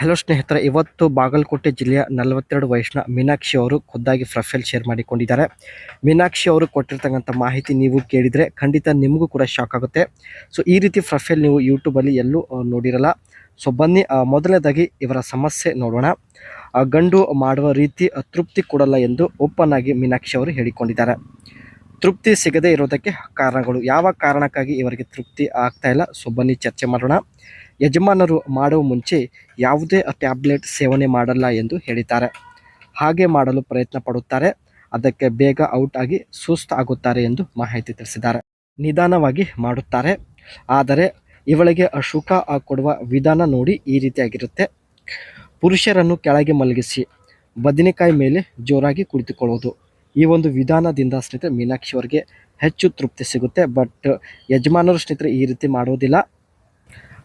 Hello ಸ್ನೇಹಿತರೆ, ಇವತ್ತು ಬಾಗಲಕೋಟೆ ಜಿಲ್ಲೆಯ 42 ವಯಸ್ಸಿನ ಮೀನಾಕ್ಷಿ ಅವರು ಖುದ್ದಾಗಿ ಪ್ರೊಫೈಲ್ ಶೇರ್ ಮಾಡಿಕೊಂಡಿದ್ದಾರೆ. ಮೀನಾಕ್ಷಿ ಅವರು ಕೊಟ್ಟಿರ್ತಕ್ಕಂಥ ಮಾಹಿತಿ ನೀವು ಕೇಳಿದರೆ ಖಂಡಿತ ನಿಮಗೂ ಕೂಡ ಶಾಕ್ ಆಗುತ್ತೆ. ಸೊ ಈ ರೀತಿ ಪ್ರೊಫೈಲ್ ನೀವು ಯೂಟ್ಯೂಬಲ್ಲಿ ಎಲ್ಲೂ ನೋಡಿರಲ್ಲ. ಸೊ ಬನ್ನಿ, ಮೊದಲನೇದಾಗಿ ಇವರ ಸಮಸ್ಯೆ ನೋಡೋಣ. ಗಂಡು ಮಾಡುವ ರೀತಿ ತೃಪ್ತಿ ಕೊಡಲ್ಲ ಎಂದು ಓಪನ್ ಆಗಿ ಮೀನಾಕ್ಷಿ ಅವರು ಹೇಳಿಕೊಂಡಿದ್ದಾರೆ. ತೃಪ್ತಿ ಸಿಗದೇ ಇರೋದಕ್ಕೆ ಕಾರಣಗಳು, ಯಾವ ಕಾರಣಕ್ಕಾಗಿ ಇವರಿಗೆ ತೃಪ್ತಿ ಆಗ್ತಾ ಇಲ್ಲ, ಸೊ ಬನ್ನಿ ಚರ್ಚೆ ಮಾಡೋಣ. ಯಜಮಾನರು ಮಾಡುವ ಮುಂಚೆ ಯಾವುದೇ ಟ್ಯಾಬ್ಲೆಟ್ ಸೇವನೆ ಮಾಡಲ್ಲ ಎಂದು ಹೇಳಿದ್ದಾರೆ. ಹಾಗೆ ಮಾಡಲು ಪ್ರಯತ್ನ ಪಡುತ್ತಾರೆ, ಅದಕ್ಕೆ ಬೇಗ ಔಟ್ ಆಗಿ ಸುಸ್ತು ಆಗುತ್ತಾರೆ ಎಂದು ಮಾಹಿತಿ ತಿಳಿಸಿದ್ದಾರೆ. ನಿಧಾನವಾಗಿ ಮಾಡುತ್ತಾರೆ, ಆದರೆ ಇವಳಿಗೆ ಸುಖ ಕೊಡುವ ವಿಧಾನ ನೋಡಿ ಈ ರೀತಿಯಾಗಿರುತ್ತೆ. ಪುರುಷರನ್ನು ಕೆಳಗೆ ಮಲಗಿಸಿ ಬದನೆಕಾಯಿ ಮೇಲೆ ಜೋರಾಗಿ ಕುಳಿತುಕೊಳ್ಳುವುದು. ಈ ಒಂದು ವಿಧಾನದಿಂದ ಸ್ನೇಹಿತರೆ ಮೀನಾಕ್ಷಿ ಅವರಿಗೆ ಹೆಚ್ಚು ತೃಪ್ತಿ ಸಿಗುತ್ತೆ. ಬಟ್ ಯಜಮಾನರು ಸ್ನೇಹಿತರೆ ಈ ರೀತಿ ಮಾಡೋದಿಲ್ಲ,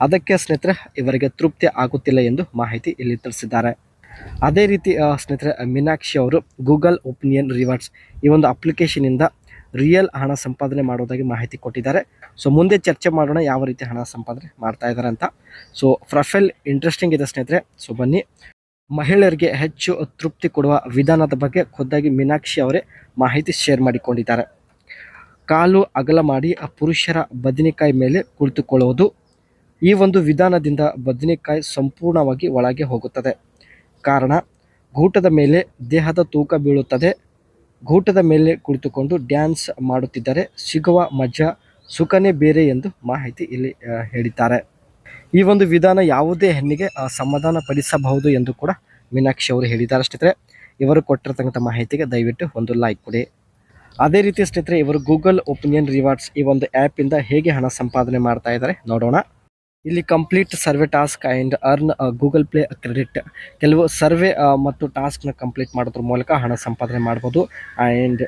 ಅದಕ್ಕೆ ಸ್ನೇಹಿತರೆ ಇವರಿಗೆ ತೃಪ್ತಿ ಆಗುತ್ತಿಲ್ಲ ಎಂದು ಮಾಹಿತಿ ಇಲ್ಲಿ ತಿಳಿಸಿದ್ದಾರೆ. ಅದೇ ರೀತಿ ಸ್ನೇಹಿತರೆ ಮೀನಾಕ್ಷಿ ಅವರು ಗೂಗಲ್ ಒಪಿನಿಯನ್ ರಿವಾರ್ಡ್ಸ್ ಈ ಒಂದು ಅಪ್ಲಿಕೇಶನಿಂದ ರಿಯಲ್ ಹಣ ಸಂಪಾದನೆ ಮಾಡೋದಾಗಿ ಮಾಹಿತಿ ಕೊಟ್ಟಿದ್ದಾರೆ. ಸೊ ಮುಂದೆ ಚರ್ಚೆ ಮಾಡೋಣ ಯಾವ ರೀತಿ ಹಣ ಸಂಪಾದನೆ ಮಾಡ್ತಾ ಇದ್ದಾರೆ ಅಂತ. ಸೊ ಪ್ರೊಫೈಲ್ ಇಂಟ್ರೆಸ್ಟಿಂಗ್ ಇದೆ ಸ್ನೇಹಿತರೆ. ಸೊ ಬನ್ನಿ, ಮಹಿಳೆಯರಿಗೆ ಹೆಚ್ಚು ತೃಪ್ತಿ ಕೊಡುವ ವಿಧಾನದ ಬಗ್ಗೆ ಖುದ್ದಾಗಿ ಮೀನಾಕ್ಷಿ ಅವರೇ ಮಾಹಿತಿ ಶೇರ್ ಮಾಡಿಕೊಂಡಿದ್ದಾರೆ. ಕಾಲು ಅಗಲ ಮಾಡಿ ಪುರುಷರ ಬದನೆಕಾಯಿ ಮೇಲೆ ಕುಳಿತುಕೊಳ್ಳುವುದು. ಈ ಒಂದು ವಿಧಾನದಿಂದ ಬದನೆಕಾಯಿ ಸಂಪೂರ್ಣವಾಗಿ ಒಳಗೆ ಹೋಗುತ್ತದೆ. ಕಾರಣ, ಗೂಟದ ಮೇಲೆ ದೇಹದ ತೂಕ ಬೀಳುತ್ತದೆ. ಗೂಟದ ಮೇಲೆ ಕುಳಿತುಕೊಂಡು ಡ್ಯಾನ್ಸ್ ಮಾಡುತ್ತಿದ್ದರೆ ಸಿಗುವ ಮಜಾ ಸುಖನೇ ಬೇರೆ ಎಂದು ಮಾಹಿತಿ ಇಲ್ಲಿ ಹೇಳಿದ್ದಾರೆ. ಈ ಒಂದು ವಿಧಾನ ಯಾವುದೇ ಹೆಣ್ಣಿಗೆ ಸಮಾಧಾನ ಪಡಿಸಬಹುದು ಎಂದು ಕೂಡ ಮೀನಾಕ್ಷಿ ಅವರು ಹೇಳಿದ್ದಾರೆ. ಸ್ನೇಹಿತರೆ, ಇವರು ಕೊಟ್ಟಿರ್ತಕ್ಕಂಥ ಮಾಹಿತಿಗೆ ದಯವಿಟ್ಟು ಒಂದು ಲೈಕ್ ಕೊಡಿ. ಅದೇ ರೀತಿ ಸ್ನೇಹಿತರೆ ಇವರು ಗೂಗಲ್ ಒಪಿನಿಯನ್ ರಿವಾರ್ಡ್ಸ್ ಈ ಒಂದು ಆ್ಯಪಿಂದ ಹೇಗೆ ಹಣ ಸಂಪಾದನೆ ಮಾಡ್ತಾ ಇದ್ದಾರೆ ನೋಡೋಣ. ಇಲ್ಲಿ complete survey task and earn Google play credit. ಕೆಲವು ಸರ್ವೆ ಮತ್ತು ಟಾಸ್ಕ್ನ ಕಂಪ್ಲೀಟ್ ಮಾಡೋದ್ರ ಮೂಲಕ ಹಣ ಸಂಪಾದನೆ ಮಾಡ್ಬೋದು. And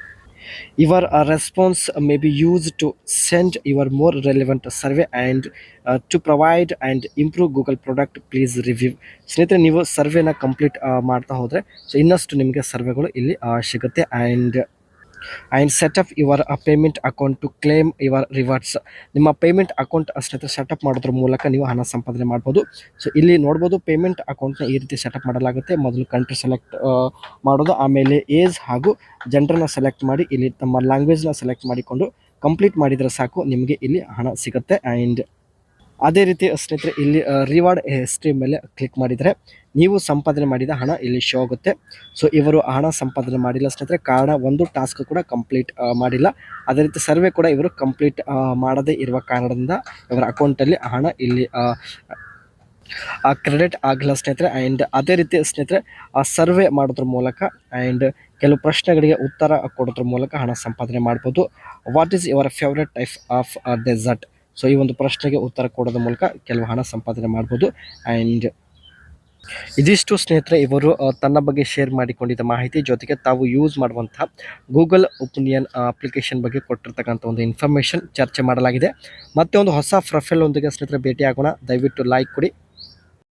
your response may be use to send your more relevant survey and to provide and improve Google product please review. ಸ್ನೇಹಿತರೆ, ನೀವು ಸರ್ವೆನ ಕಂಪ್ಲೀಟ್ ಮಾಡ್ತಾ ಹೋದರೆ ಸೊ ಇನ್ನಷ್ಟು ನಿಮಗೆ ಸರ್ವೆಗಳು ಇಲ್ಲಿ ಸಿಗುತ್ತೆ. And setup your payment account to claim your rewards. ನಿಮ್ಮ ಪೇಮೆಂಟ್ ಅಕೌಂಟ್ ಸ್ನೇಹಿತರೆ ಸೆಟಪ್ ಮಾಡೋದ್ರ ಮೂಲಕ ನೀವು ಹಣ ಸಂಪಾದನೆ ಮಾಡ್ಬೋದು. ಸೊ ಇಲ್ಲಿ ನೋಡ್ಬೋದು ಪೇಮೆಂಟ್ ಅಕೌಂಟ್ನ ಈ ರೀತಿ ಸೆಟಪ್ ಮಾಡಲಾಗುತ್ತೆ. ಮೊದಲು ಕಂಟ್ರಿ ಸೆಲೆಕ್ಟ್ ಮಾಡೋದು, ಆಮೇಲೆ ಏಜ್ ಹಾಗೂ ಜೆಂಡರ್ನ ಸೆಲೆಕ್ಟ್ ಮಾಡಿ ಇಲ್ಲಿ ತಮ್ಮ ಲ್ಯಾಂಗ್ವೇಜ್ನ ಸೆಲೆಕ್ಟ್ ಮಾಡಿಕೊಂಡು ಕಂಪ್ಲೀಟ್ ಮಾಡಿದರೆ ಸಾಕು, ನಿಮಗೆ ಇಲ್ಲಿ ಹಣ ಸಿಗುತ್ತೆ. ಆ್ಯಂಡ್ ಅದೇ ರೀತಿ ಸ್ನೇಹಿತರೆ ಇಲ್ಲಿ ರಿವಾರ್ಡ್ ಹಿಸ್ಟ್ರಿ ಮೇಲೆ ಕ್ಲಿಕ್ ಮಾಡಿದರೆ ನೀವು ಸಂಪಾದನೆ ಮಾಡಿದ ಹಣ ಇಲ್ಲಿ ಶೋ ಆಗುತ್ತೆ. ಸೊ ಇವರು ಹಣ ಸಂಪಾದನೆ ಮಾಡಿಲ್ಲ ಸ್ನೇಹಿತರೆ, ಕಾರಣ ಒಂದು ಟಾಸ್ಕ್ ಕೂಡ ಕಂಪ್ಲೀಟ್ ಮಾಡಿಲ್ಲ. ಅದೇ ರೀತಿ ಸರ್ವೆ ಕೂಡ ಇವರು ಕಂಪ್ಲೀಟ್ ಮಾಡದೇ ಇರುವ ಕಾರಣದಿಂದ ಇವರ ಅಕೌಂಟಲ್ಲಿ ಹಣ ಇಲ್ಲಿ ಕ್ರೆಡಿಟ್ ಆಗಲ್ಲ ಸ್ನೇಹಿತರೆ. ಆ್ಯಂಡ್ ಅದೇ ರೀತಿ ಸ್ನೇಹಿತರೆ ಸರ್ವೆ ಮಾಡೋದ್ರ ಮೂಲಕ ಆ್ಯಂಡ್ ಕೆಲವು ಪ್ರಶ್ನೆಗಳಿಗೆ ಉತ್ತರ ಕೊಡೋದ್ರ ಮೂಲಕ ಹಣ ಸಂಪಾದನೆ ಮಾಡ್ಬೋದು. What is your favourite type of dessert? So ಈ ಒಂದು ಪ್ರಶ್ನೆಗೆ ಉತ್ತರ ಕೊಡೋದ್ರ ಮೂಲಕ ಕೆಲವು ಹಣ ಸಂಪಾದನೆ ಮಾಡ್ಬೋದು. ಆ್ಯಂಡ್ ಇದಿಷ್ಟು ಸ್ನೇಹಿತರೆ ಇವರು ತನ್ನ ಬಗ್ಗೆ ಶೇರ್ ಮಾಡಿಕೊಂಡಿದ್ದ ಮಾಹಿತಿ, ಜೊತೆಗೆ ತಾವು ಯೂಸ್ ಮಾಡುವಂತಹ ಗೂಗಲ್ ಒಪಿನಿಯನ್ ಅಪ್ಲಿಕೇಶನ್ ಬಗ್ಗೆ ಕೊಟ್ಟಿರ್ತಕ್ಕಂಥ ಒಂದು ಇನ್ಫಾರ್ಮೇಷನ್ ಚರ್ಚೆ ಮಾಡಲಾಗಿದೆ. ಮತ್ತೆ ಒಂದು ಹೊಸ ಪ್ರೊಫೈಲ್ ಒಂದಿಗೆ ಸ್ನೇಹಿತರೆ ಭೇಟಿ ಆಗೋಣ. ದಯವಿಟ್ಟು ಲೈಕ್ ಕೊಡಿ.